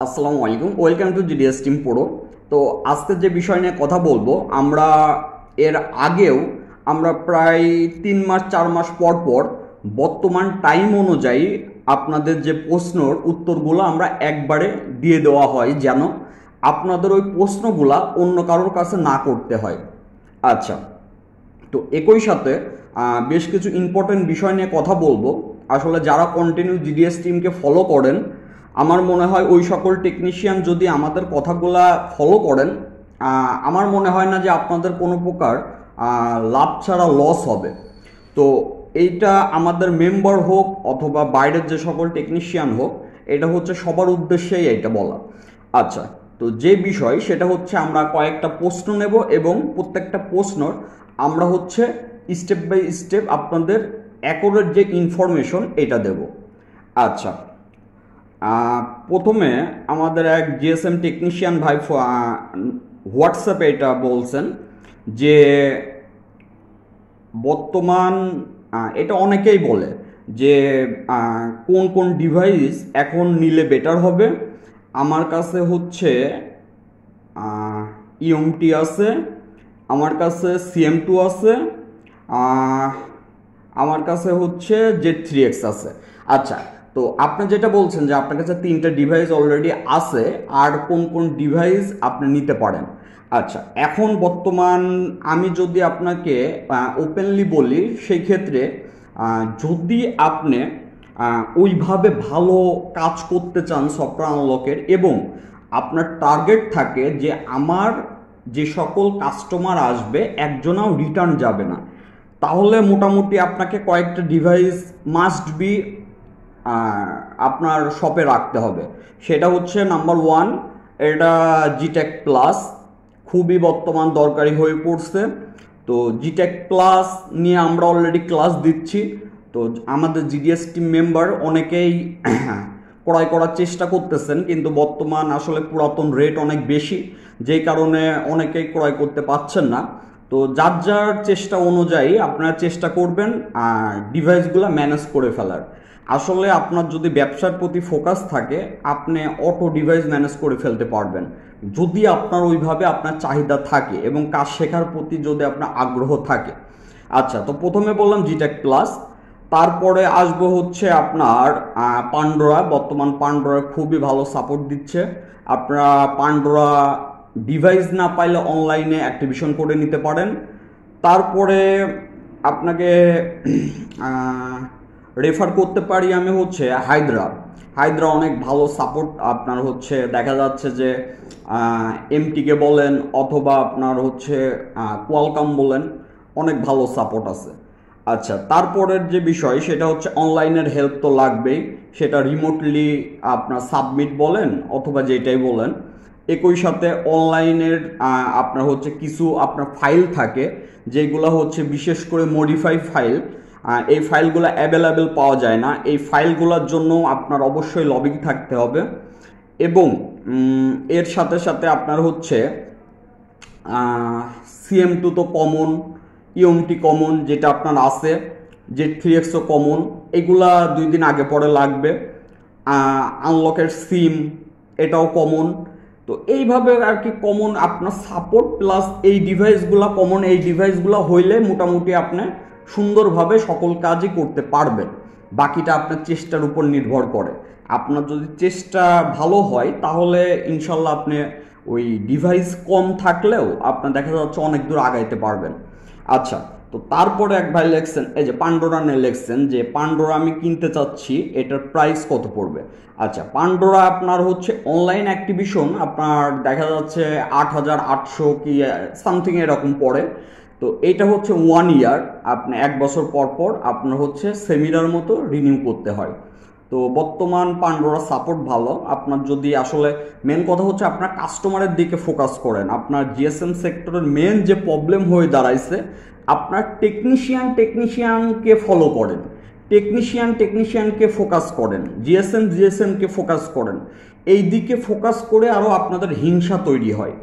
আসসালামু আলাইকুম, welcome to GDS TM Pro। তো আজকের যে বিষয় নিয়ে কথা বলবো, আমরা এর আগেও আমরা প্রায় 3 মাস 4 মাস পর পর বর্তমান টাইম অনুযায়ী আপনাদের যে প্রশ্নর উত্তরগুলো আমরা একবারে দিয়ে দেওয়া হয়, যেন আপনাদের ওই প্রশ্নগুলা অন্য কারোর কাছে না করতে হয়। আচ্ছা, তো একই সাথে বেশ কিছু ইম্পর্টেন্ট বিষয় নিয়ে কথা বলবো। আসলে যারা কন্টিনিউ GDS টিমকে ফলো করেন, আমার মনে হয় ওই সকল টেকনিশিয়ান যদি আমাদের কথাগুলা ফলো করেন, আমার মনে হয় না যে আপনাদের কোনো প্রকার লাভ ছাড়া লস হবে। তো এইটা আমাদের মেম্বার হোক অথবা বাইরের যে সকল টেকনিশিয়ান হোক, এটা হচ্ছে সবার উদ্দেশ্যেই এইটা বলা। আচ্ছা, তো যে বিষয় সেটা হচ্ছে আমরা কয়েকটা প্রশ্ন নেব এবং প্রত্যেকটা প্রশ্নর আমরা হচ্ছে স্টেপ বাই স্টেপ আপনাদের অ্যাকুরেট যে ইনফরমেশন এটা দেব। আচ্ছা, প্রথমে আমাদের এক GSM টেকনিশিয়ান ভাই হোয়াটসঅ্যাপে এটা বলছেন যে বর্তমান এটা অনেকেই বলে যে কোন কোন ডিভাইস এখন নিলে বেটার হবে। আমার কাছে হচ্ছে Emmc আছে, আমার কাছে CM2 আছে, আমার কাছে হচ্ছে Z3X আছে। আচ্ছা, তো আপনি যেটা বলছেন যে আপনার কাছে 3টা ডিভাইস অলরেডি আছে, আর কোন কোন ডিভাইস আপনি নিতে পারেন। আচ্ছা, এখন বর্তমান আমি যদি আপনাকে ওপেনলি বলি, সেই ক্ষেত্রে যদি আপনি ওইভাবে ভালো কাজ করতে চান সফটওয়্যার আনলকের, এবং আপনার টার্গেট থাকে যে আমার যে সকল কাস্টমার আসবে একজনাও রিটার্ন যাবে না, তাহলে মোটামুটি আপনাকে কয়েকটা ডিভাইস মাস্ট বি আপনার শপে রাখতে হবে। সেটা হচ্ছে নাম্বার 1, এটা GTEC প্লাস, খুবই বর্তমান দরকারি হয়ে পড়ছে। তো GTEC প্লাস নিয়ে আমরা অলরেডি ক্লাস দিচ্ছি। তো আমাদের GDS টিম মেম্বার অনেকেই ক্রয় করার চেষ্টা করতেছেন, কিন্তু বর্তমান আসলে পুরাতন রেট অনেক বেশি, যেই কারণে অনেকেই ক্রয় করতে পারছেন না। তো যার যার চেষ্টা অনুযায়ী আপনারা চেষ্টা করবেন ডিভাইসগুলো ম্যানেজ করে ফেলার। আসলে আপনার যদি ব্যবসার প্রতি ফোকাস থাকে, আপনি অটো ডিভাইস ম্যানেজ করে ফেলতে পারবেন, যদি আপনার ওইভাবে আপনার চাহিদা থাকে এবং কাজ শেখার প্রতি যদি আপনার আগ্রহ থাকে। আচ্ছা, তো প্রথমে বললাম GTEC প্লাস, তারপরে আসবো হচ্ছে আপনার পান্ডোরা। বর্তমান পান্ডোরা খুবই ভালো সাপোর্ট দিচ্ছে। আপনারা পান্ডোরা ডিভাইস না পাইলে অনলাইনে অ্যাক্টিভেশন করে নিতে পারেন। তারপরে আপনাকে রেফার করতে পারি আমি হচ্ছে হায়দ্রা অনেক ভালো সাপোর্ট আপনার হচ্ছে দেখা যাচ্ছে যে এমটিকে বলেন অথবা আপনার হচ্ছে ওয়েলকাম বলেন, অনেক ভালো সাপোর্ট আছে। আচ্ছা, তারপরের যে বিষয় সেটা হচ্ছে অনলাইনের হেল্প তো লাগবেই, সেটা রিমোটলি আপনার সাবমিট বলেন অথবা যেটাই বলেন। একই সাথে অনলাইনের আপনার হচ্ছে কিছু আপনার ফাইল থাকে যেগুলো হচ্ছে বিশেষ করে মডিফাই ফাইল, এই ফাইলগুলো অ্যাভেলেবেল পাওয়া যায় না। এই ফাইলগুলোর জন্য আপনার অবশ্যই লবিং থাকতে হবে, এবং এর সাথে সাথে আপনার হচ্ছে CM2 তো কমন, Emmc কমন যেটা আপনার আছে, Z3Xও কমন, এগুলা 2 দিন আগে পরে লাগবে। আনলকের সিম এটাও কমন। তো এইভাবে আর কি কমন আপনার সাপোর্ট প্লাস এই ডিভাইসগুলো কমন, এই ডিভাইসগুলো হইলে মোটামুটি আপনি সুন্দরভাবে সকল কাজই করতে পারবেন। বাকিটা আপনার চেষ্টার উপর নির্ভর করে। আপনার যদি চেষ্টা ভালো হয় তাহলে ইনশাল্লাহ আপনি ওই ডিভাইস কম থাকলেও আপনার দেখা যাচ্ছে অনেক দূর আগাইতে পারবেন। আচ্ছা, তো তারপরে এক ভাই লেখছেন, এই যে পান্ডোরা নিয়ে লেখছেন যে পান্ডোরা আমি কিনতে চাচ্ছি, এটার প্রাইস কত পড়বে। আচ্ছা, পান্ডোরা আপনার হচ্ছে অনলাইন অ্যাক্টিভেশন আপনার দেখা যাচ্ছে 8800 কি সামথিং এরকম পড়ে। তো এটা হচ্ছে 1 ইয়ার, আপনি 1 বছর পর পর আপনার হচ্ছে সেমিনার মতো রিনিউ করতে হয়। তো বর্তমান পান্ডোরা সাপোর্ট ভালো। আপনার যদি আসলে মেন কথা হচ্ছে আপনার কাস্টমারের দিকে ফোকাস করেন। আপনার GSM সেক্টরের মেন যে প্রবলেম হয়ে দাঁড়াইছে, আপনার টেকনিশিয়ানকে ফলো করেন, টেকনিশিয়ানকে ফোকাস করেন, জিএসএমকে ফোকাস করেন। এই দিকে ফোকাস করে আরও আপনাদের হিংসা তৈরি হয়।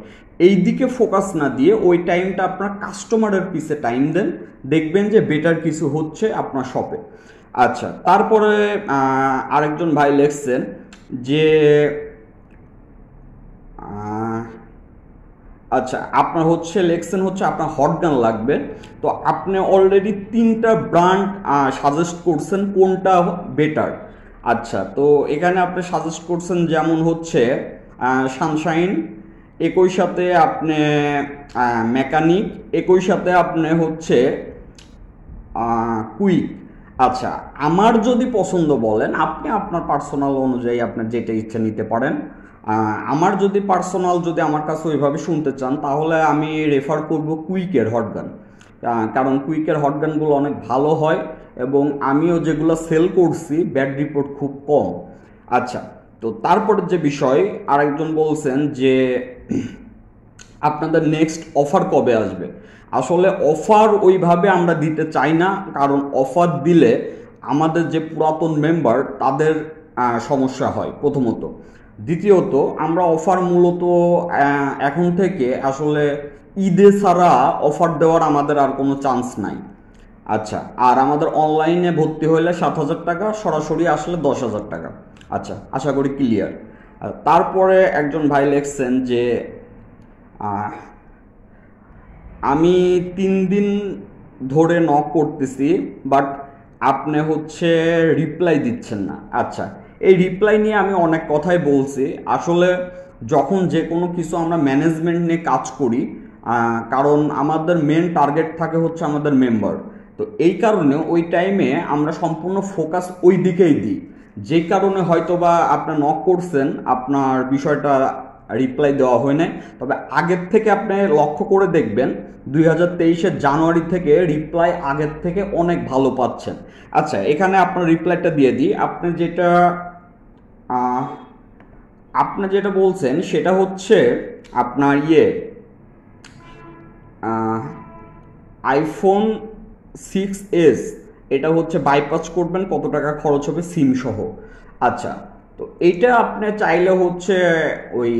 এই দিকে ফোকাস না দিয়ে ওই টাইমটা আপনার কাস্টমারের পিছে টাইম দেন, দেখবেন যে বেটার কিছু হচ্ছে আপনার শপে। আচ্ছা, তারপরে আরেকজন ভাই লিখছেন যে আচ্ছা, আপনার হচ্ছে লেখছেন হচ্ছে আপনার হট গান লাগবে। তো আপনি অলরেডি 3টা ব্র্যান্ড সাজেস্ট করছেন, কোনটা বেটার? আচ্ছা, তো এখানে আপনি সাজেস্ট করছেন যেমন হচ্ছে সানশাইন, একই সাথে আপনি মেকানিক, একই সাথে আপনি হচ্ছে কুইক। আচ্ছা, আমার যদি পছন্দ বলেন, আপনি আপনার পার্সোনাল অনুযায়ী আপনার যেটা ইচ্ছা নিতে পারেন। আমার যদি পার্সোনাল, যদি আমার কাছে ওইভাবে শুনতে চান, তাহলে আমি রেফার করব কুইকের হটগান। কারণ কুইকের হটগানগুলো অনেক ভালো হয় এবং আমিও যেগুলো সেল করছি ব্যাড রিপোর্ট খুব কম। আচ্ছা, তো তারপরে যে বিষয় আরেকজন বলছেন যে আপনাদের নেক্সট অফার কবে আসবে। আসলে অফার ওইভাবে আমরা দিতে চাই না, কারণ অফার দিলে আমাদের যে পুরাতন মেম্বার তাদের সমস্যা হয় প্রথমত। দ্বিতীয়ত আমরা অফার মূলত এখন থেকে আসলে ঈদে ছাড়া অফার দেওয়ার আমাদের আর কোনো চান্স নাই। আচ্ছা, আর আমাদের অনলাইনে ভর্তি হলে 7,000 টাকা, সরাসরি আসলে 10,000 টাকা। আচ্ছা, আশা করি ক্লিয়ার। তারপরে একজন ভাই লিখছেন যে আমি 3 দিন ধরে নক করতেছি, বাট আপনি হচ্ছে রিপ্লাই দিচ্ছেন না। আচ্ছা, এই রিপ্লাই নিয়ে আমি অনেক কথাই বলছি। আসলে যখন যে কোনো কিছু আমরা ম্যানেজমেন্ট নিয়ে কাজ করি, কারণ আমাদের মেন টার্গেট থাকে হচ্ছে আমাদের মেম্বার। তো এই কারণে ওই টাইমে আমরা সম্পূর্ণ ফোকাস ওই দিকেই দিই। যে কারণে হয়তোবা আপনি নক করছেন, আপনার বিষয়টা রিপ্লাই দেওয়া হয় নাই। তবে আগের থেকে আপনি লক্ষ্য করে দেখবেন 2023-এর জানুয়ারি থেকে রিপ্লাই আগের থেকে অনেক ভালো পাচ্ছেন। আচ্ছা, এখানে আপনার রিপ্লাইটা দিয়ে দিই। আপনি যেটা বলছেন সেটা হচ্ছে আপনার আইফোন 6s, এটা হচ্ছে বাইপাস করবেন, কত টাকা খরচ হবে সিম সহ। আচ্ছা, তো এইটা আপনি চাইলে হচ্ছে ওই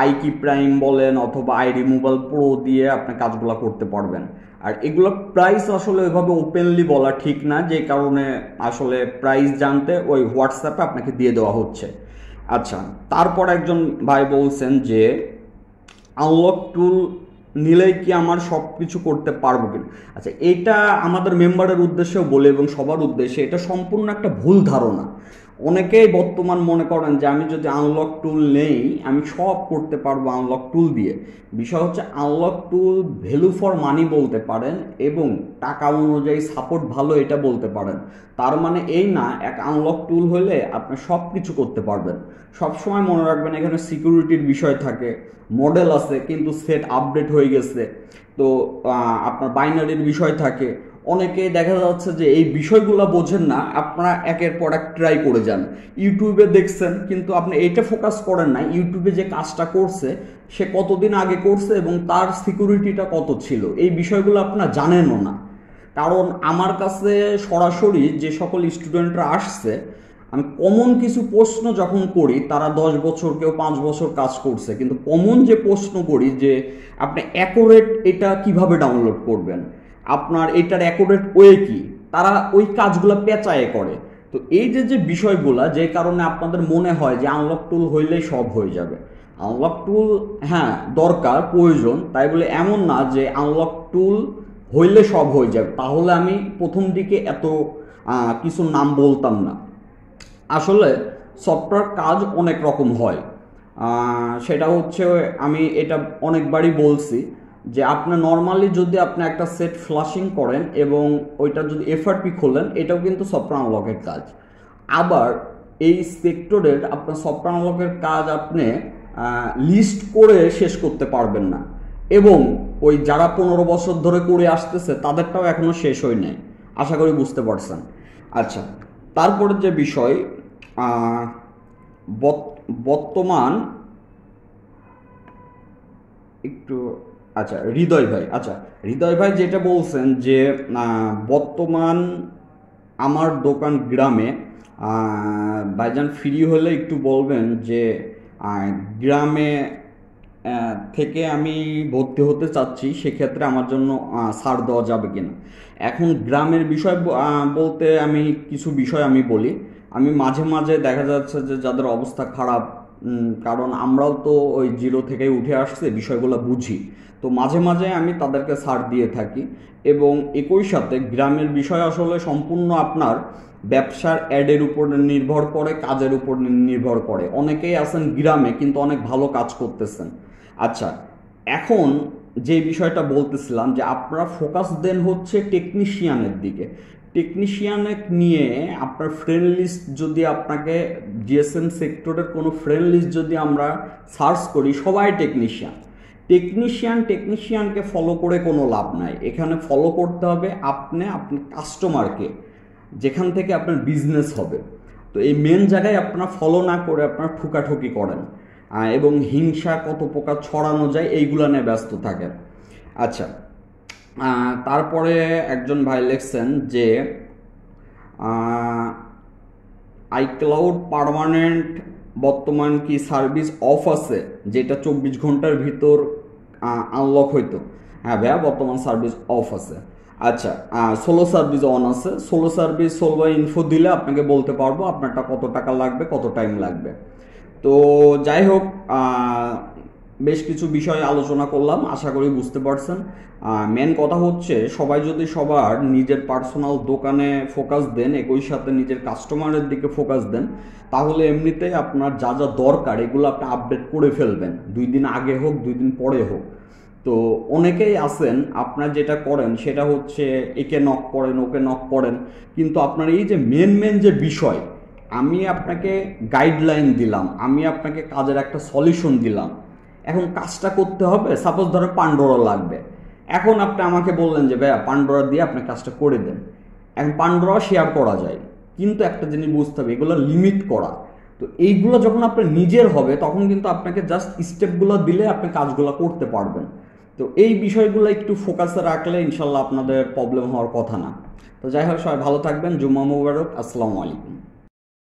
আইকি প্রাইম বলেন অথবা আই রিমুভাল প্রো দিয়ে আপনি কাজগুলো করতে পারবেন। আর এগুলো প্রাইস আসলে ওইভাবে ওপেনলি বলা ঠিক না, যে কারণে আসলে প্রাইস জানতে ওই হোয়াটসঅ্যাপে আপনাকে দিয়ে দেওয়া হচ্ছে। আচ্ছা, তারপর একজন ভাই বলছেন যে আনলক টুল নিলেই কি আমার সব কিছু করতে পারবো কিনা। আচ্ছা, এইটা আমাদের মেম্বারের উদ্দেশ্যেও বলে এবং সবার উদ্দেশ্যে, এটা সম্পূর্ণ একটা ভুল ধারণা। অনেকেই বর্তমান মনে করেন যে আমি যদি আনলক টুল নেই আমি সব করতে পারবো আনলক টুল দিয়ে। বিষয় হচ্ছে unlock tool value for money বলতে পারেন এবং টাকা অনুযায়ী সাপোর্ট ভালো এটা বলতে পারেন। তার মানে এই না এক আনলক টুল হলে আপনি সব কিছু করতে পারবেন। সবসময় মনে রাখবেন এখানে সিকিউরিটির বিষয় থাকে, মডেল আছে কিন্তু সেট আপডেট হয়ে গেছে, তো আপনার বাইনারির বিষয় থাকে। অনেকে দেখা যাচ্ছে যে এই বিষয়গুলো বোঝেন না, আপনারা একের পর এক ট্রাই করে যান। ইউটিউবে দেখছেন কিন্তু আপনি এইটা ফোকাস করেন না ইউটিউবে যে কাজটা করছে সে কতদিন আগে করছে এবং তার সিকিউরিটিটা কত ছিল, এই বিষয়গুলো আপনারা জানেনও না। কারণ আমার কাছে সরাসরি যে সকল স্টুডেন্টরা আসছে, আমি কমন কিছু প্রশ্ন যখন করি, তারা 10 বছর কেউ 5 বছর কাজ করছে, কিন্তু কমন যে প্রশ্ন করি যে আপনি অ্যাকুরেট এটা কিভাবে ডাউনলোড করবেন, আপনার এটার অ্যাকুরেট ওয়ে কি, তারা ওই কাজগুলো পেঁচায়ে করে। তো এই যে বিষয়গুলা, যে কারণে আপনাদের মনে হয় যে আনলক টুল হইলেই সব হয়ে যাবে। আনলক টুল হ্যাঁ দরকার, প্রয়োজন, তাই বলে এমন না যে আনলক টুল হইলে সব হয়ে যাবে। তাহলে আমি প্রথম দিকে এত কিছু নাম বলতাম না। আসলে সফটওয়্যার কাজ অনেক রকম হয়। সেটা হচ্ছে আমি এটা অনেকবারই বলছি যে আপনি নর্মালি যদি আপনি একটা সেট ফ্লাশিং করেন এবং ওইটা যদি এফআরপি খোলেন, এটাও কিন্তু সফটওয়্যার আনলকের কাজ। আবার এই সেক্টরের আপনার সফটওয়্যার আনলকের কাজ আপনি লিস্ট করে শেষ করতে পারবেন না, এবং ওই যারা 15 বছর ধরে করে আসতেছে তাদেরটাও এখনো শেষ হয় নাই। আশা করি বুঝতে পারছেন। আচ্ছা, তারপরে যে বিষয় বর্তমান একটু আচ্ছা হৃদয় ভাই যেটা বলছেন যে বর্তমান আমার দোকান গ্রামে, ভাইজান ফ্রি হলে একটু বলবেন যে গ্রামে থেকে আমি ভর্তি হতে চাচ্ছি, সেক্ষেত্রে আমার জন্য ছাড় দেওয়া যাবে কিনা। এখন গ্রামের বিষয় বলতে আমি কিছু বিষয় আমি বলি। আমি মাঝে মাঝে দেখা যাচ্ছে যে যাদের অবস্থা খারাপ, কারণ আমরাও তো ওই জিরো থেকে উঠে আসছে, বিষয়গুলো বুঝি। তো মাঝে মাঝে আমি তাদেরকে ছাড় দিয়ে থাকি। এবং একই সাথে গ্রামের বিষয় আসলে সম্পূর্ণ আপনার ব্যবসার অ্যাডের উপর নির্ভর করে, কাজের উপর নির্ভর করে। অনেকেই আছেন গ্রামে কিন্তু অনেক ভালো কাজ করতেছেন। আচ্ছা, এখন যে বিষয়টা বলতেছিলাম যে আপনারা ফোকাস দেন হচ্ছে টেকনিশিয়ানের দিকে। টেকনিশিয়ানে নিয়ে আপনার ফ্রেন্ড লিস্ট যদি আপনাকে জিএসএম সেক্টরের কোনো ফ্রেন্ড লিস্ট যদি আমরা সার্চ করি, সবাই টেকনিশিয়ানকে ফলো করে কোনো লাভ নাই। এখানে ফলো করতে হবে আপনি কাস্টমারকে, যেখান থেকে আপনার বিজনেস হবে। তো এই মেন জায়গায় আপনারা ফলো না করে আপনারা ঠুকাঠুকি করেন এবং হিংসা কত প্রকার ছড়ানো যায় এইগুলো নিয়ে ব্যস্ত থাকেন। আচ্ছা, তারপরে একজন ভাই লিখছেন যে আইক্লাউড পার্মানেন্ট বর্তমান কি সার্ভিস অফ আছে, যেটা 24 ঘন্টার ভিতর আনলক হইতো? হ্যাঁ ভাইয়া, বর্তমান সার্ভিস অফ আছে। আচ্ছা, সোলো সার্ভিস অন আছে। সোলো বা ইনফো দিলে আপনাকে বলতে পারবো আপনারটা কত টাকা লাগবে, কত টাইম লাগবে। তো যাই হোক, বেশ কিছু বিষয় আলোচনা করলাম, আশা করি বুঝতে পারছেন। মেন কথা হচ্ছে সবাই যদি সবার নিজের পার্সোনাল দোকানে ফোকাস দেন, একই সাথে নিজের কাস্টমারের দিকে ফোকাস দেন, তাহলে এমনিতেই আপনার যা যা দরকার এগুলো আপনি আপডেট করে ফেলবেন, 2 দিন আগে হোক 2 দিন পরে হোক। তো অনেকেই আছেন আপনার যেটা করেন সেটা হচ্ছে একে নক করেন, ওকে নক করেন, কিন্তু আপনার এই যে মেন যে বিষয়, আমি আপনাকে গাইডলাইন দিলাম, আমি আপনাকে কাজের একটা সলিউশন দিলাম, এখন কাজটা করতে হবে। সাপোজ ধরো পান্ডোরা লাগবে, এখন আপনি আমাকে বললেন যে ভাইয়া পান্ডোরা দিয়ে আপনি কাজটা করে দেন। এখন পান্ডোরা শেয়ার করা যায়, কিন্তু একটা জিনিস বুঝতে হবে, এগুলো লিমিট করা। তো এইগুলো যখন আপনার নিজের হবে তখন কিন্তু আপনাকে জাস্ট স্টেপগুলো দিলে আপনি কাজগুলো করতে পারবেন। তো এই বিষয়গুলো একটু ফোকাসে রাখলে ইনশাল্লাহ আপনাদের প্রবলেম হওয়ার কথা না। তো যাই হোক, সবাই ভালো থাকবেন। জুম্মা মুবারক। আসসালামু আলাইকুম।